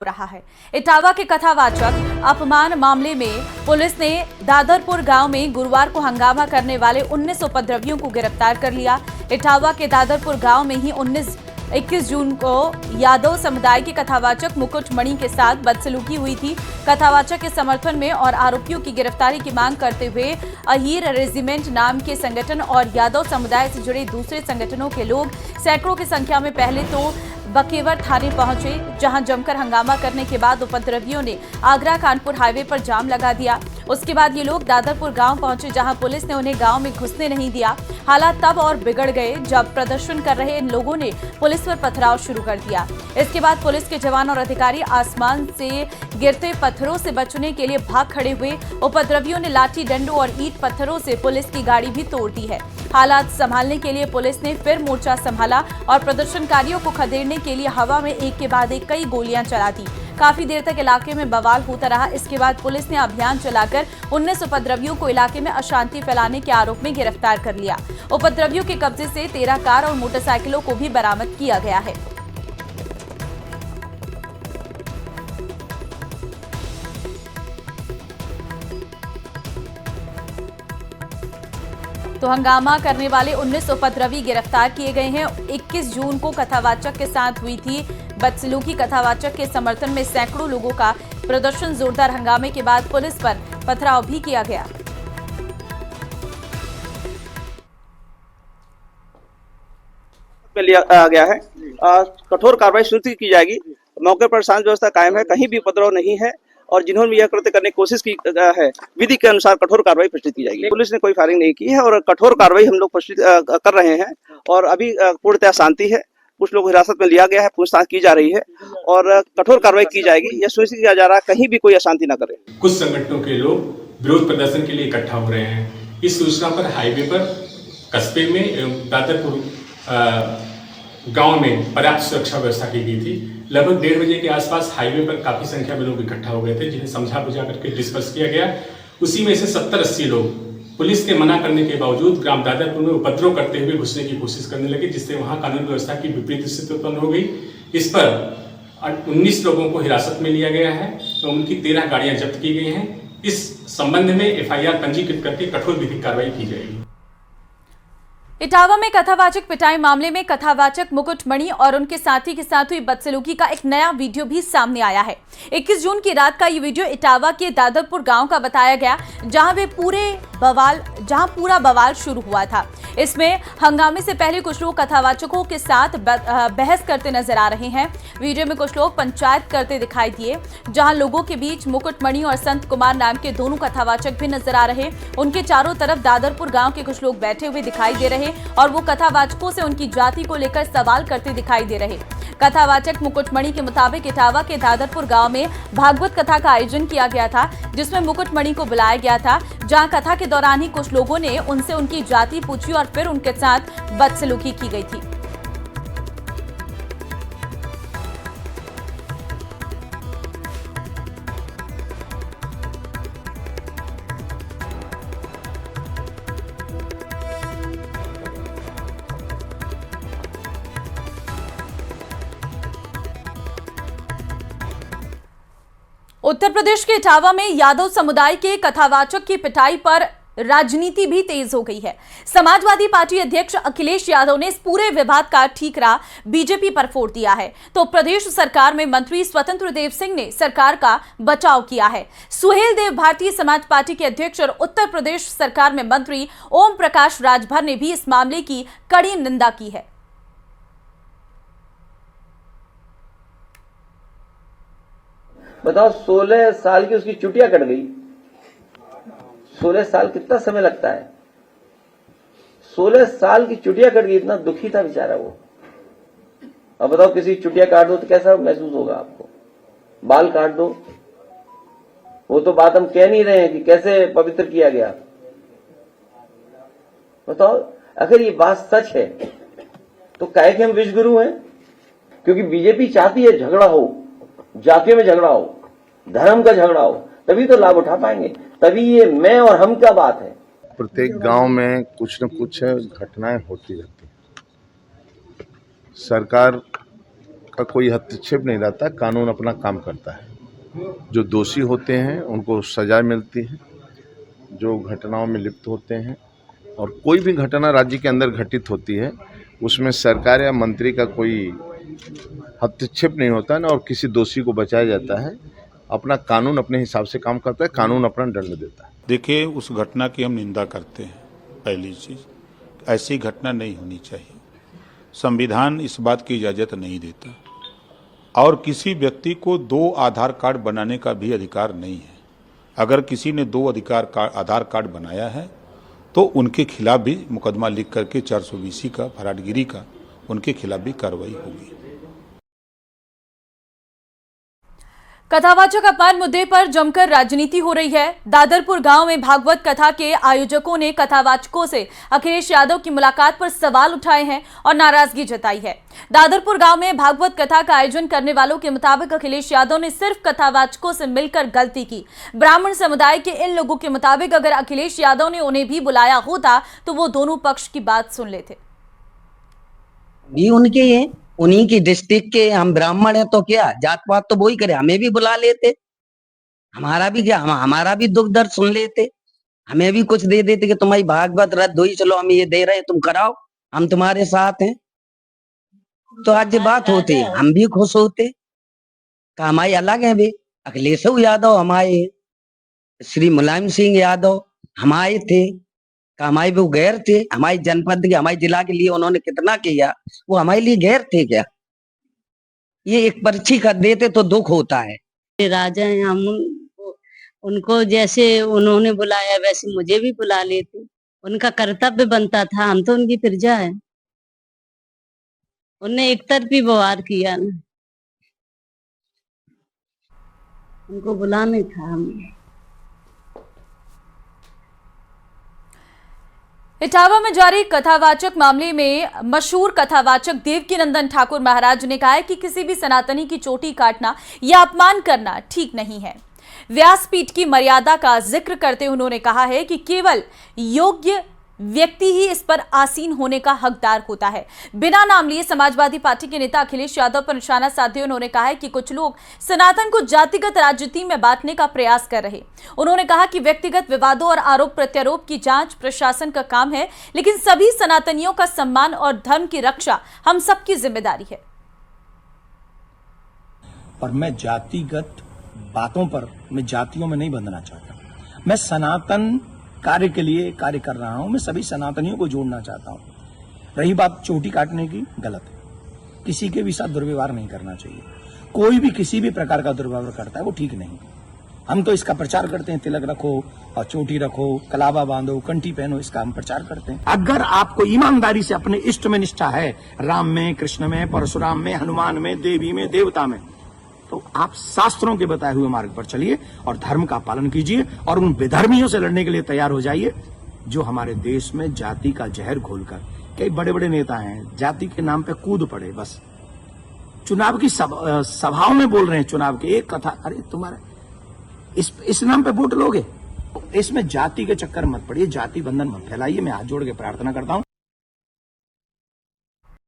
रहा है। इटावा के कथावाचक अपमान मामले में पुलिस ने दादरपुर गांव में गुरुवार को हंगामा करने वाले 19 उपद्रवियों को गिरफ्तार कर लिया। इटावा के दादरपुर गांव में ही 21 जून को यादव समुदाय के कथावाचक मुकुट मणि के साथ बदसलूकी हुई थी। कथावाचक के समर्थन में और आरोपियों की गिरफ्तारी की मांग करते हुए अहीर रेजिमेंट नाम के संगठन और यादव समुदाय से जुड़े दूसरे संगठनों के लोग सैकड़ों की संख्या में पहले तो बकेवर थाने पहुंचे, जहां जमकर हंगामा करने के बाद उपद्रवियों ने आगरा कानपुर हाईवे पर जाम लगा दिया। उसके बाद ये लोग दादरपुर गांव पहुंचे, जहां पुलिस ने उन्हें गांव में घुसने नहीं दिया। हालात तब और बिगड़ गए जब प्रदर्शन कर रहे इन लोगों ने पुलिस पर पथराव शुरू कर दिया। इसके बाद पुलिस के जवान और अधिकारी आसमान से गिरते पत्थरों से बचने के लिए भाग खड़े हुए। उपद्रवियों ने लाठी डंडों और ईंट पत्थरों से पुलिस की गाड़ी भी तोड़ दी है। हालात संभालने के लिए पुलिस ने फिर मोर्चा संभाला और प्रदर्शनकारियों को खदेड़ने के लिए हवा में एक के बाद एक कई गोलियां चला दी। काफी देर तक इलाके में बवाल होता रहा। इसके बाद पुलिस ने अभियान चलाकर 19 उपद्रवियों को इलाके में अशांति फैलाने के आरोप में गिरफ्तार कर लिया। उपद्रवियों के कब्जे से 13 कार और मोटरसाइकिलों को भी बरामद किया गया है। तो हंगामा करने वाले 19 उपद्रवी गिरफ्तार किए गए हैं। 21 जून को कथावाचक के साथ हुई थी बदसलूकी। कथावाचक के समर्थन में सैकड़ों लोगों का प्रदर्शन। जोरदार हंगामे के बाद पुलिस पर पथराव भी किया गया। लिया गया है, कठोर कार्रवाई सुनिश्चित की जाएगी। मौके पर शांति व्यवस्था कायम है, कहीं भी उपद्रव नहीं है और जिन्होंने यह कृत्य करने की कोशिश की है विधि के अनुसार कठोर कार्रवाई प्रस्तुत की जाएगी। पुलिस ने कोई फायरिंग नहीं की है और कठोर कार्रवाई हम लोग प्रस्तुत कर रहे हैं और अभी पूर्णतः शांति है। कुछ लोग हिरासत में लिया गया है, पूछताछ की जा रही है और कठोर कार्रवाई की जाएगी। यह सुनिश्चित किया जा रहा है कहीं भी कोई अशांति न करे। कुछ संगठनों के लोग विरोध प्रदर्शन के लिए इकट्ठा हो रहे हैं। इस सूचना पर हाईवे पर कस्बे में एवं दादरपुर गांव में पर्याप्त सुरक्षा व्यवस्था की गई थी। लगभग 1:30 बजे के आसपास हाईवे पर काफी संख्या में लोग इकट्ठा हो गए थे, जिन्हें समझा बुझा करके डिस्पर्स किया गया। उसी में से 70-80 लोग पुलिस के मना करने के बावजूद ग्राम दादरपुर में उपद्रव करते हुए घुसने की कोशिश करने लगे, जिससे वहां कानून व्यवस्था की विपरीत स्थिति उत्पन्न हो गई। इस पर 19 लोगों को हिरासत में लिया गया है तो उनकी 13 गाड़ियां जब्त की गई हैं। इस संबंध में FIR पंजीकृत करके कठोर विधिक कार्रवाई की जाएगी। इटावा में कथावाचक पिटाई मामले में कथावाचक मुकुट मणि और उनके साथी के साथ हुई बदसलूकी का एक नया वीडियो भी सामने आया है। 21 जून की रात का ये वीडियो इटावा के दादरपुर गांव का बताया गया, जहां पूरा बवाल शुरू हुआ था। इसमें हंगामे से पहले कुछ लोग कथावाचकों के साथ बहस करते नजर आ रहे हैं। वीडियो में कुछ लोग पंचायत करते दिखाई दिए, जहां लोगों के बीच मुकुट मणि और संत कुमार नाम के दोनों कथावाचक भी नजर आ रहे। उनके चारों तरफ दादरपुर गांव के कुछ लोग बैठे हुए दिखाई दे रहे और वो कथावाचकों से उनकी जाति को लेकर सवाल करते दिखाई दे रहे। कथावाचक मुकुट मणि के मुताबिक इटावा के दादरपुर गांव में भागवत कथा का आयोजन किया गया था, जिसमें मुकुट मणि को बुलाया गया था, जहां कथा के दौरान ही कुछ लोगों ने उनसे उनकी जाति पूछी और फिर उनके साथ बदसलूकी की गई थी। उत्तर प्रदेश के इटावा में यादव समुदाय के कथावाचक की पिटाई पर राजनीति भी तेज हो गई है। समाजवादी पार्टी अध्यक्ष अखिलेश यादव ने इस पूरे विवाद का ठीकरा बीजेपी पर फोड़ दिया है, तो प्रदेश सरकार में मंत्री स्वतंत्र देव सिंह ने सरकार का बचाव किया है। सुहेल देव भारतीय समाज पार्टी के अध्यक्ष और उत्तर प्रदेश सरकार में मंत्री ओम प्रकाश राजभर ने भी इस मामले की कड़ी निंदा की है। बताओ, 16 साल की उसकी चुटिया कट गई। 16 साल कितना समय लगता है? 16 साल की चुटिया कट गई, इतना दुखी था बेचारा वो। अब बताओ, किसी चुटिया काट दो तो कैसा महसूस होगा आपको? बाल काट दो, वो तो बात हम कह नहीं रहे हैं कि कैसे पवित्र किया गया। बताओ, अगर ये बात सच है तो काहे कि हम विश्वगुरु हैं? क्योंकि बीजेपी चाहती है झगड़ा हो, जातियों में झगड़ा हो, धर्म का झगड़ा हो, तभी तो लाभ उठा पाएंगे। तभी ये मैं और हम क्या बात है। प्रत्येक गांव में कुछ न कुछ घटनाएं होती रहती हैं। सरकार का कोई हस्तक्षेप नहीं रहता, कानून अपना काम करता है। जो दोषी होते हैं उनको सजा मिलती है, जो घटनाओं में लिप्त होते हैं, और कोई भी घटना राज्य के अंदर घटित होती है उसमें सरकार या मंत्री का कोई हस्तक्षेप नहीं होता है, और किसी दोषी को बचाया जाता है। अपना कानून अपने हिसाब से काम करता है, कानून अपना दंड देता है। देखिए, उस घटना की हम निंदा करते हैं। पहली चीज, ऐसी घटना नहीं होनी चाहिए। संविधान इस बात की इजाजत नहीं देता, और किसी व्यक्ति को 2 आधार कार्ड बनाने का भी अधिकार नहीं है। अगर किसी ने 2 आधार कार्ड बनाया है तो उनके खिलाफ भी मुकदमा लिख करके 420 का, फराडगिरी का, उनके खिलाफ भी कार्रवाई होगी। कथावाचक अपमान मुद्दे पर जमकर राजनीति हो रही है। दादरपुर गांव में भागवत कथा के आयोजकों ने कथावाचकों से अखिलेश यादव की मुलाकात पर सवाल उठाए हैं और नाराजगी जताई है। दादरपुर गांव में भागवत कथा का आयोजन करने वालों के मुताबिक अखिलेश यादव ने सिर्फ कथावाचकों से मिलकर गलती की। ब्राह्मण समुदाय के इन लोगों के मुताबिक अगर अखिलेश यादव ने उन्हें भी बुलाया होता तो वो दोनों पक्ष की बात सुन लेते। उन्हीं की डिस्ट्रिक्ट के हम ब्राह्मण हैं तो क्या, जात पात तो वही करे, हमें भी बुला लेते, हमारा भी क्या, हमारा भी दुख दर्द सुन लेते, हमें भी कुछ दे देते कि तुम्हारी भागवत रद्द हुई, चलो हम ये दे रहे, तुम कराओ, हम तुम्हारे साथ हैं। तो आज ये बात होती, हम भी खुश होते। हमारी अलग है वे, अखिलेश यादव हमारे, श्री मुलायम सिंह यादव हमारे थे, हमारे वो गैर थे। हमारे जनपद के, हमारे जिला के लिए उन्होंने कितना किया, वो हमारे लिए गैर थे क्या? ये एक पर्ची कर देते तो दुख होता है। राजा हैं, हम उनको जैसे उन्होंने बुलाया वैसे मुझे भी बुला लेते, उनका कर्तव्य बनता था, हम तो उनकी प्रजा है। उनने एक तरफी व्यवहार किया ना, उनको बुलाने था हमें। इटावा में जारी कथावाचक मामले में मशहूर कथावाचक देवकीनंदन ठाकुर महाराज ने कहा है कि किसी भी सनातनी की चोटी काटना या अपमान करना ठीक नहीं है। व्यासपीठ की मर्यादा का जिक्र करते उन्होंने कहा है कि केवल योग्य व्यक्ति ही इस पर आसीन होने का हकदार होता है। बिना नाम लिए समाजवादी पार्टी के नेता अखिलेश यादव पर निशाना साधते उन्होंने कहा है कि कुछ लोग सनातन को जातिगत राजनीति में बांटने का प्रयास कर रहे। उन्होंने कहा कि व्यक्तिगत विवादों और आरोप प्रत्यारोप की जांच प्रशासन का काम है, लेकिन सभी सनातनियों का सम्मान और धर्म की रक्षा हम सबकी जिम्मेदारी है। और मैं जातिगत बातों पर, मैं जातियों में नहीं बंधना चाहता। मैं सनातन कार्य के लिए कार्य कर रहा हूं। मैं सभी सनातनियों को जोड़ना चाहता हूं। रही बात चोटी काटने की, गलत है। किसी के भी साथ दुर्व्यवहार नहीं करना चाहिए। कोई भी किसी भी प्रकार का दुर्व्यवहार करता है वो ठीक नहीं। हम तो इसका प्रचार करते हैं, तिलक रखो और चोटी रखो, कलावा बांधो, कंठी पहनो, इसका हम प्रचार करते हैं। अगर आपको ईमानदारी से अपने इष्ट में निष्ठा है, राम में, कृष्ण में, परशुराम में, हनुमान में, देवी में, देवता में, तो आप शास्त्रों के बताए हुए मार्ग पर चलिए और धर्म का पालन कीजिए और उन विधर्मियों से लड़ने के लिए तैयार हो जाइए जो हमारे देश में जाति का जहर घोलकर, कई बड़े बड़े नेता हैं, जाति के नाम पे कूद पड़े, बस चुनाव की सभाओं में बोल रहे हैं, चुनाव की एक कथा, अरे तुम्हारे इस नाम पे वोट लोगे, इसमें जाति के चक्कर मत पड़िए, जाति बंधन मत फैलाइए। मैं हाथ जोड़ के प्रार्थना करता हूं।